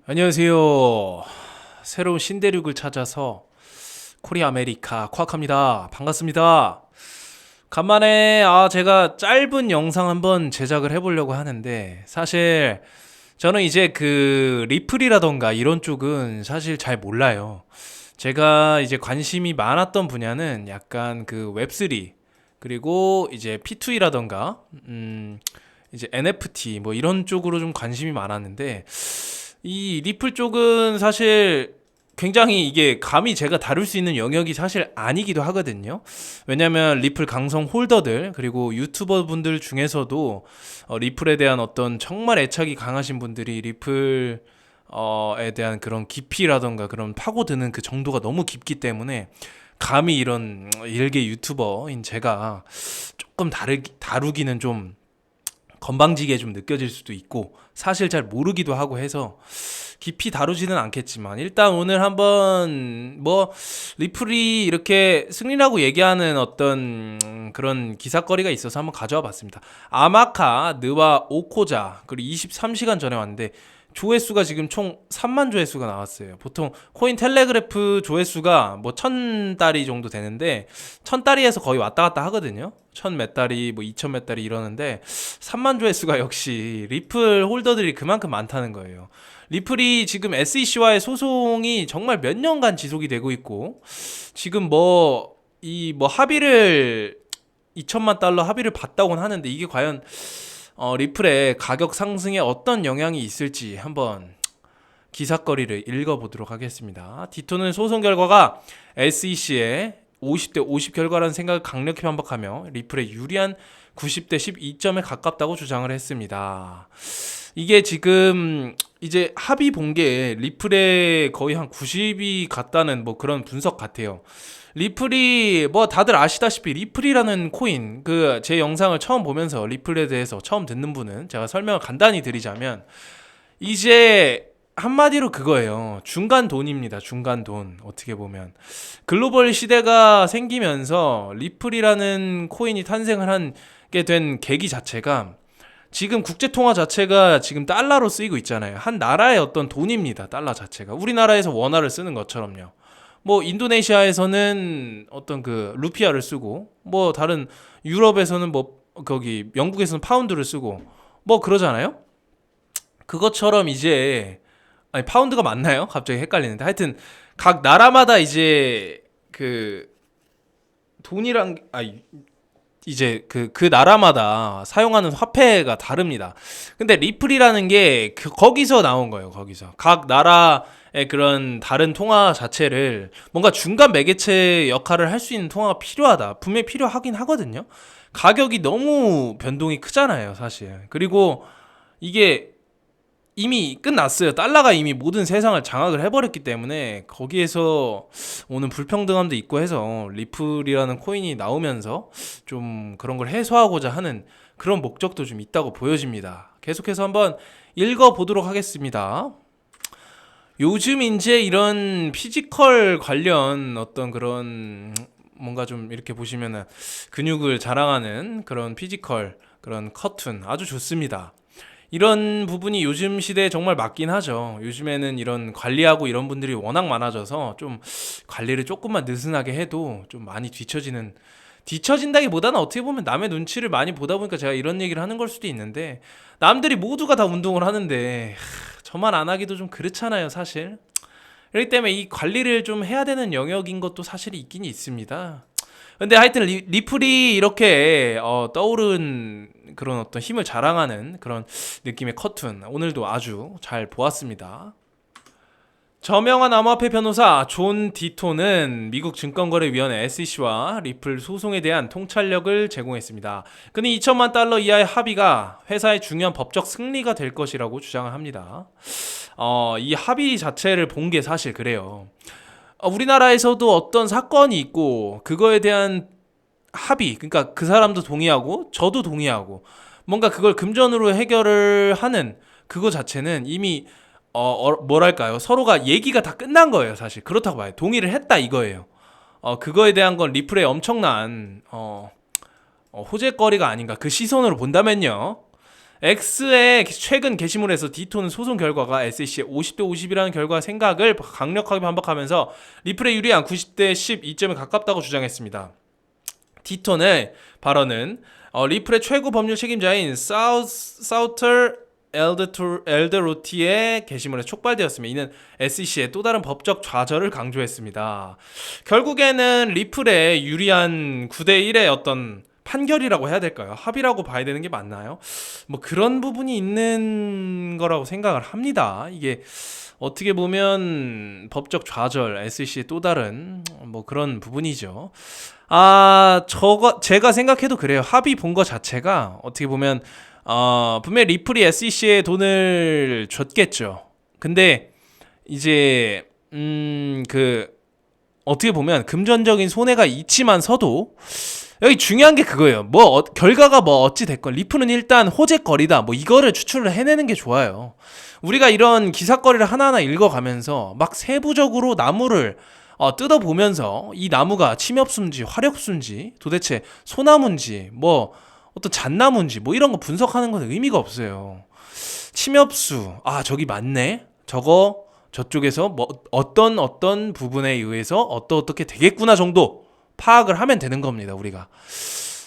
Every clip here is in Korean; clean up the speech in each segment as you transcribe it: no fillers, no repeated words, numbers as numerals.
안녕하세요. 새로운 신대륙을 찾아서 코리아 아메리카 쿼학합니다. 반갑습니다. 간만에 제가 짧은 영상 한번 제작을 해보려고 하는데 사실 저는 이제 그 리플이라던가 이런 쪽은 사실 잘 몰라요. 제가 이제 관심이 많았던 분야는 약간 그 웹3 그리고 이제 P2E라던가 이제 NFT 뭐 이런 쪽으로 좀 관심이 많았는데 이 리플 쪽은 사실 굉장히 이게 감히 제가 다룰 수 있는 영역이 사실 아니기도 하거든요. 왜냐면 리플 강성 홀더들 그리고 유튜버 분들 중에서도 리플에 대한 어떤 정말 애착이 강하신 분들이 리플 에 대한 그런 깊이라던가 그런 파고드는 그 정도가 너무 깊기 때문에 감히 이런 일개 유튜버인 제가 조금 다루기는 좀 건방지게 좀 느껴질 수도 있고 사실 잘 모르기도 하고 해서 깊이 다루지는 않겠지만 일단 오늘 한번 뭐 리플이 이렇게 승리라고 얘기하는 어떤 그런 기사거리가 있어서 한번 가져와 봤습니다. 아마카, 느와 오코자 그리고 23시간 전에 왔는데 조회수가 지금 총 3만 조회수가 나왔어요. 보통 코인 텔레그래프 조회수가 뭐 1000달이 정도 되는데 1000달이에서 거의 왔다 갔다 하거든요. 1000 몇 달이 뭐 2000 몇 달이 이러는데 3만 조회수가 역시 리플 홀더들이 그만큼 많다는 거예요. 리플이 지금 SEC와의 소송이 정말 몇 년간 지속이 되고 있고 지금 뭐 이 뭐 합의를 2천만 달러 합의를 봤다고는 하는데 이게 과연 리플의 가격 상승에 어떤 영향이 있을지 한번 기사거리를 읽어보도록 하겠습니다. 디토는 소송 결과가 SEC의 50대 50 결과라는 생각을 강력히 반박하며 리플의 유리한 90대 12점에 가깝다고 주장을 했습니다. 이게 지금 이제 합의 본 게 리플에 거의 한 90이 갔다는 뭐 그런 분석 같아요. 리플이 뭐 다들 아시다시피 리플이라는 코인 그 제 영상을 처음 보면서 리플에 대해서 처음 듣는 분은 제가 설명을 간단히 드리자면 이제 한마디로 그거예요. 중간 돈입니다. 중간 돈. 어떻게 보면 글로벌 시대가 생기면서 리플이라는 코인이 탄생을 하게 된 계기 자체가 지금 국제 통화 자체가 지금 달러로 쓰이고 있잖아요. 한 나라의 어떤 돈입니다. 달러 자체가 우리나라에서 원화를 쓰는 것처럼요. 뭐 인도네시아에서는 어떤 그 루피아를 쓰고 뭐 다른 유럽에서는 뭐 거기 영국에서는 파운드를 쓰고 뭐 그러잖아요. 그것처럼 이제 아니 파운드가 맞나요? 갑자기 헷갈리는데 하여튼 각 나라마다 이제 그 돈이랑 이제 그 나라마다 사용하는 화폐가 다릅니다. 근데 리플이라는 게 거기서 나온 거예요. 거기서 각 나라의 그런 다른 통화 자체를 뭔가 중간 매개체 역할을 할 수 있는 통화가 필요하다. 분명히 필요하긴 하거든요. 가격이 너무 변동이 크잖아요, 사실. 그리고 이게 이미 끝났어요. 달러가 이미 모든 세상을 장악을 해버렸기 때문에 거기에서 오는 불평등함도 있고 해서 리플이라는 코인이 나오면서 좀 그런 걸 해소하고자 하는 그런 목적도 좀 있다고 보여집니다. 계속해서 한번 읽어보도록 하겠습니다. 요즘 이제 이런 피지컬 관련 어떤 그런 뭔가 좀 이렇게 보시면은 근육을 자랑하는 그런 피지컬 그런 커튼 아주 좋습니다. 이런 부분이 요즘 시대에 정말 맞긴 하죠. 요즘에는 이런 관리하고 이런 분들이 워낙 많아져서 좀 관리를 조금만 느슨하게 해도 좀 많이 뒤처진다기보다는 어떻게 보면 남의 눈치를 많이 보다 보니까 제가 이런 얘기를 하는 걸 수도 있는데 남들이 모두가 다 운동을 하는데 저만 안 하기도 좀 그렇잖아요, 사실. 그렇기 때문에 이 관리를 좀 해야 되는 영역인 것도 사실 있긴 있습니다. 근데 하여튼 리플이 이렇게 떠오른 그런 어떤 힘을 자랑하는 그런 느낌의 커튼 오늘도 아주 잘 보았습니다. 저명한 암호화폐 변호사 존 디토는 미국 증권거래위원회 SEC와 리플 소송에 대한 통찰력을 제공했습니다. 그는 2천만 달러 이하의 합의가 회사의 중요한 법적 승리가 될 것이라고 주장을 합니다. 이 합의 자체를 본 게 사실 그래요. 우리나라에서도 어떤 사건이 있고 그거에 대한 합의, 그러니까 그 사람도 동의하고 저도 동의하고 뭔가 그걸 금전으로 해결을 하는 그거 자체는 이미 뭐랄까요, 서로가 얘기가 다 끝난 거예요. 사실 그렇다고 봐요. 동의를 했다 이거예요. 그거에 대한 건 리플의 엄청난 호재거리가 아닌가 그 시선으로 본다면요. X의 최근 게시물에서 디토는 소송 결과가 SEC의 50대 50이라는 결과 생각을 강력하게 반박하면서 리플에 유리한 90대 10 이점에 가깝다고 주장했습니다. 디톤의 발언은 리플의 최고 법률 책임자인 사우터 엘드로티의 게시물에 촉발되었으며 이는 SEC의 또 다른 법적 좌절을 강조했습니다. 결국에는 리플에 유리한 9대1의 어떤 판결이라고 해야 될까요? 합의라고 봐야 되는 게 맞나요? 뭐 그런 부분이 있는 거라고 생각을 합니다. 이게 어떻게 보면 법적 좌절, SEC의 또 다른 뭐 그런 부분이죠. 제가 생각해도 그래요. 합의 본 거 자체가 어떻게 보면 분명히 리플이 SEC에 돈을 줬겠죠. 근데 이제 어떻게 보면 금전적인 손해가 있지만서도 여기 중요한 게 그거예요. 결과가 뭐 어찌 됐건 리플은 일단 호재거리다. 뭐 이거를 추출을 해내는 게 좋아요. 우리가 이런 기사거리를 하나하나 읽어가면서 막 세부적으로 나무를 뜯어보면서 이 나무가 침엽수인지 화력수인지 도대체 소나무인지 뭐 어떤 잣나무인지 뭐 이런 거 분석하는 건 의미가 없어요. 침엽수, 저기 맞네. 저쪽에서 뭐 어떤 부분에 의해서 어떻게 되겠구나 정도 파악을 하면 되는 겁니다, 우리가.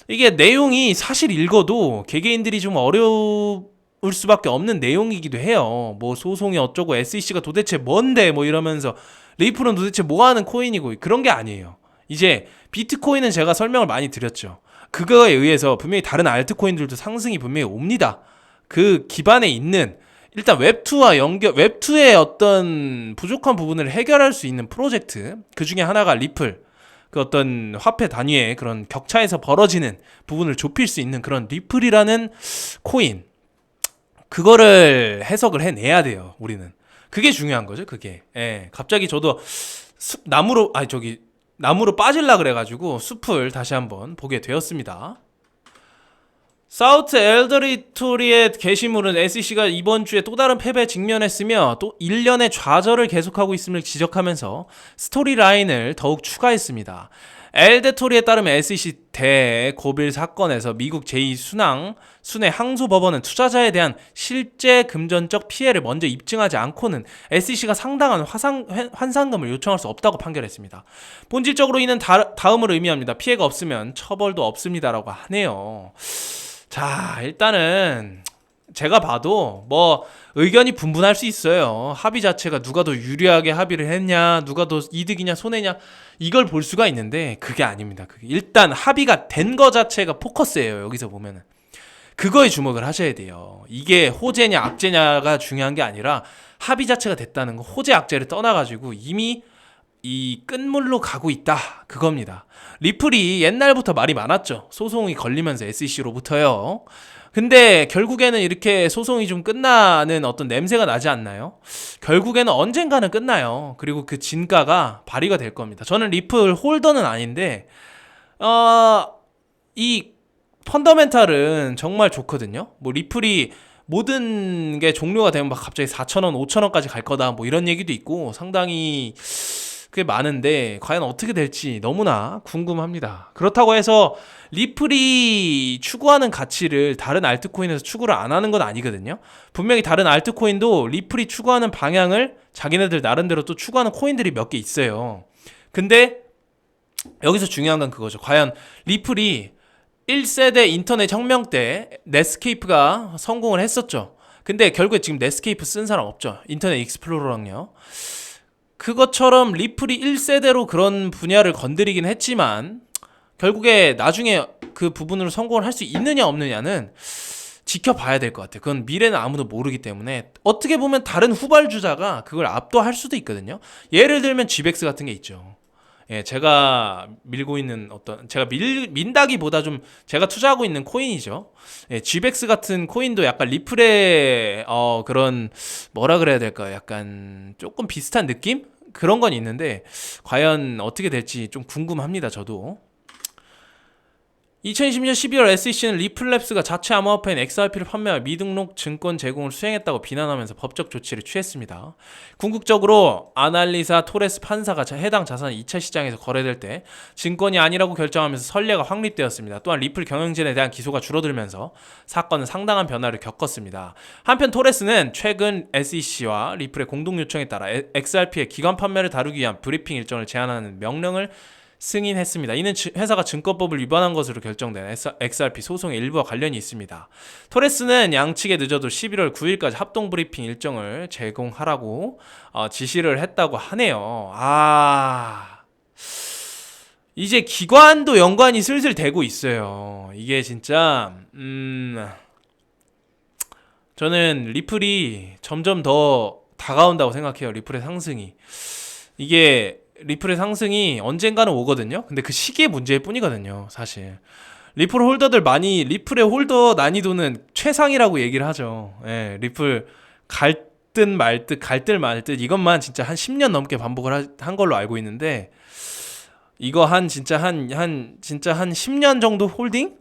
이게 내용이 사실 읽어도 개개인들이 좀 어려울 수밖에 없는 내용이기도 해요. 뭐 소송이 어쩌고 SEC가 도대체 뭔데 뭐 이러면서 리플은 도대체 뭐 하는 코인이고 그런 게 아니에요. 이제 비트코인은 제가 설명을 많이 드렸죠. 그거에 의해서 분명히 다른 알트코인들도 상승이 분명히 옵니다. 그 기반에 있는 일단 웹2의 어떤 부족한 부분을 해결할 수 있는 프로젝트, 그 중에 하나가 리플, 그 어떤 화폐 단위의 그런 격차에서 벌어지는 부분을 좁힐 수 있는 그런 리플이라는 코인, 그거를 해석을 해내야 돼요. 우리는 그게 중요한 거죠. 그게 갑자기 저도 나무로 빠질라 그래가지고 숲을 다시 한번 보게 되었습니다. 사우트 엘더리토리의 게시물은 SEC가 이번 주에 또 다른 패배에 직면했으며 또 1년의 좌절을 계속하고 있음을 지적하면서 스토리라인을 더욱 추가했습니다. 엘데토리에 따르면 SEC 대고빌 사건에서 미국 제2순회 항소법원은 투자자에 대한 실제 금전적 피해를 먼저 입증하지 않고는 SEC가 상당한 환상금을 요청할 수 없다고 판결했습니다. 본질적으로 이는 다음을 의미합니다. 피해가 없으면 처벌도 없습니다라고 하네요. 자, 일단은 제가 봐도 뭐 의견이 분분할 수 있어요. 합의 자체가 누가 더 유리하게 합의를 했냐, 누가 더 이득이냐 손해냐, 이걸 볼 수가 있는데 그게 아닙니다. 그게 일단 합의가 된 거 자체가 포커스예요. 여기서 보면은 그거에 주목을 하셔야 돼요. 이게 호재냐 악재냐가 중요한 게 아니라 합의 자체가 됐다는 거, 호재 악재를 떠나가지고 이미 이 끝물로 가고 있다, 그겁니다. 리플이 옛날부터 말이 많았죠. 소송이 걸리면서 SEC로부터요. 근데 결국에는 이렇게 소송이 좀 끝나는 어떤 냄새가 나지 않나요? 결국에는 언젠가는 끝나요. 그리고 그 진가가 발휘가 될 겁니다. 저는 리플 홀더는 아닌데 이 펀더멘탈은 정말 좋거든요. 뭐 리플이 모든 게 종료가 되면 막 갑자기 4,000원, 5,000원까지 갈 거다 뭐 이런 얘기도 있고 상당히 그게 많은데 과연 어떻게 될지 너무나 궁금합니다. 그렇다고 해서 리플이 추구하는 가치를 다른 알트코인에서 추구를 안 하는 건 아니거든요. 분명히 다른 알트코인도 리플이 추구하는 방향을 자기네들 나름대로 또 추구하는 코인들이 몇 개 있어요. 근데 여기서 중요한 건 그거죠. 과연 리플이 1세대 인터넷 혁명 때 넷스케이프가 성공을 했었죠. 근데 결국에 지금 넷스케이프 쓴 사람 없죠. 인터넷 익스플로러랑요. 그것처럼 리플이 1세대로 그런 분야를 건드리긴 했지만 결국에 나중에 그 부분으로 성공을 할 수 있느냐 없느냐는 지켜봐야 될 것 같아요. 그건 미래는 아무도 모르기 때문에 어떻게 보면 다른 후발주자가 그걸 압도할 수도 있거든요. 예를 들면 GBX 같은 게 있죠. 제가 밀고 있는 제가 민다기보다 좀 제가 투자하고 있는 코인이죠. GBX 같은 코인도 약간 리플의 그런 뭐라 그래야 될까요? 약간 조금 비슷한 느낌? 그런 건 있는데 과연 어떻게 될지 좀 궁금합니다. 저도. 2020년 12월 SEC는 리플랩스가 자체 암호화폐인 XRP를 판매할 미등록 증권 제공을 수행했다고 비난하면서 법적 조치를 취했습니다. 궁극적으로 아날리사 토레스 판사가 해당 자산이 2차 시장에서 거래될 때 증권이 아니라고 결정하면서 선례가 확립되었습니다. 또한 리플 경영진에 대한 기소가 줄어들면서 사건은 상당한 변화를 겪었습니다. 한편 토레스는 최근 SEC와 리플의 공동 요청에 따라 XRP의 기관 판매를 다루기 위한 브리핑 일정을 제한하는 명령을 승인했습니다. 이는 회사가 증권법을 위반한 것으로 결정된 XRP 소송의 일부와 관련이 있습니다. 토레스는 양측에 늦어도 11월 9일까지 합동 브리핑 일정을 제공하라고 지시를 했다고 하네요. 이제 기관도 연관이 슬슬 되고 있어요. 이게 진짜 저는 리플이 점점 더 다가온다고 생각해요. 리플의 상승이. 이게 리플의 상승이 언젠가는 오거든요. 근데 그 시기의 문제일 뿐이거든요, 사실. 리플 홀더들 많이, 리플의 홀더 난이도는 최상이라고 얘기를 하죠. 예, 리플 갈 듯 말 듯, 갈 듯 말 듯, 이것만 진짜 한 10년 넘게 반복을 한 걸로 알고 있는데, 이거 진짜 한 10년 정도 홀딩?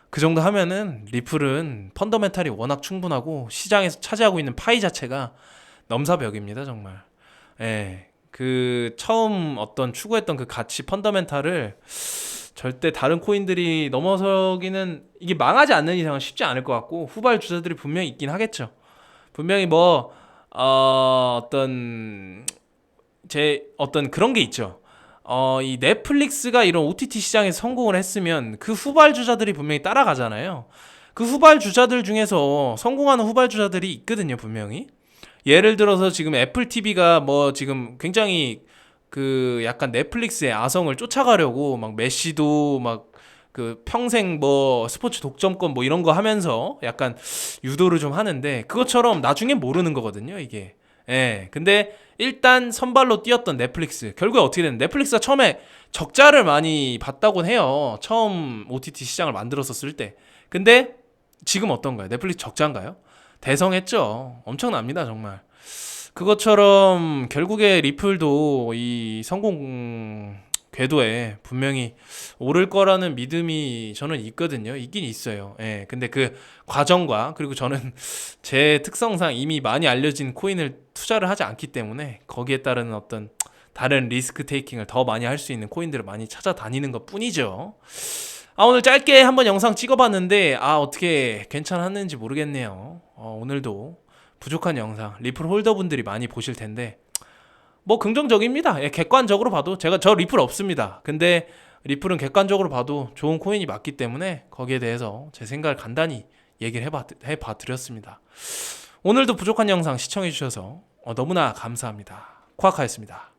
그 정도 하면은 리플은 펀더멘탈이 워낙 충분하고 시장에서 차지하고 있는 파이 자체가 넘사벽입니다, 정말. 예. 그 처음 어떤 추구했던 그 가치 펀더멘탈을 절대 다른 코인들이 넘어서기는, 이게 망하지 않는 이상은 쉽지 않을 것 같고, 후발 주자들이 분명히 있긴 하겠죠. 분명히 어떤 그런 게 있죠. 이 넷플릭스가 이런 OTT 시장에서 성공을 했으면 그 후발 주자들이 분명히 따라가잖아요. 그 후발 주자들 중에서 성공하는 후발 주자들이 있거든요, 분명히. 예를 들어서 지금 애플 TV가 지금 굉장히 그 약간 넷플릭스의 아성을 쫓아가려고 막 메시도 막 그 평생 스포츠 독점권 이런 거 하면서 약간 유도를 좀 하는데, 그것처럼 나중에 모르는 거거든요, 이게. 예. 근데 일단 선발로 뛰었던 넷플릭스, 결국에 어떻게 됐는, 넷플릭스가 처음에 적자를 많이 봤다고 해요. 처음 OTT 시장을 만들었었을 때. 근데 지금 어떤가요? 넷플릭스 적자인가요? 대성했죠. 엄청납니다, 정말. 그것처럼 결국에 리플도 이 성공 궤도에 분명히 오를 거라는 믿음이 저는 있거든요. 있긴 있어요. 예. 근데 그 과정과, 그리고 저는 제 특성상 이미 많이 알려진 코인을 투자를 하지 않기 때문에 거기에 따른 어떤 다른 리스크 테이킹을 더 많이 할 수 있는 코인들을 많이 찾아다니는 것 뿐이죠. 오늘 짧게 한번 영상 찍어봤는데 어떻게 괜찮았는지 모르겠네요. 오늘도 부족한 영상, 리플 홀더분들이 많이 보실 텐데 긍정적입니다. 예, 객관적으로 봐도 저 리플 없습니다. 근데 리플은 객관적으로 봐도 좋은 코인이 맞기 때문에 거기에 대해서 제 생각을 간단히 얘기를 해봐 드렸습니다. 오늘도 부족한 영상 시청해주셔서 너무나 감사합니다. 코아카였습니다.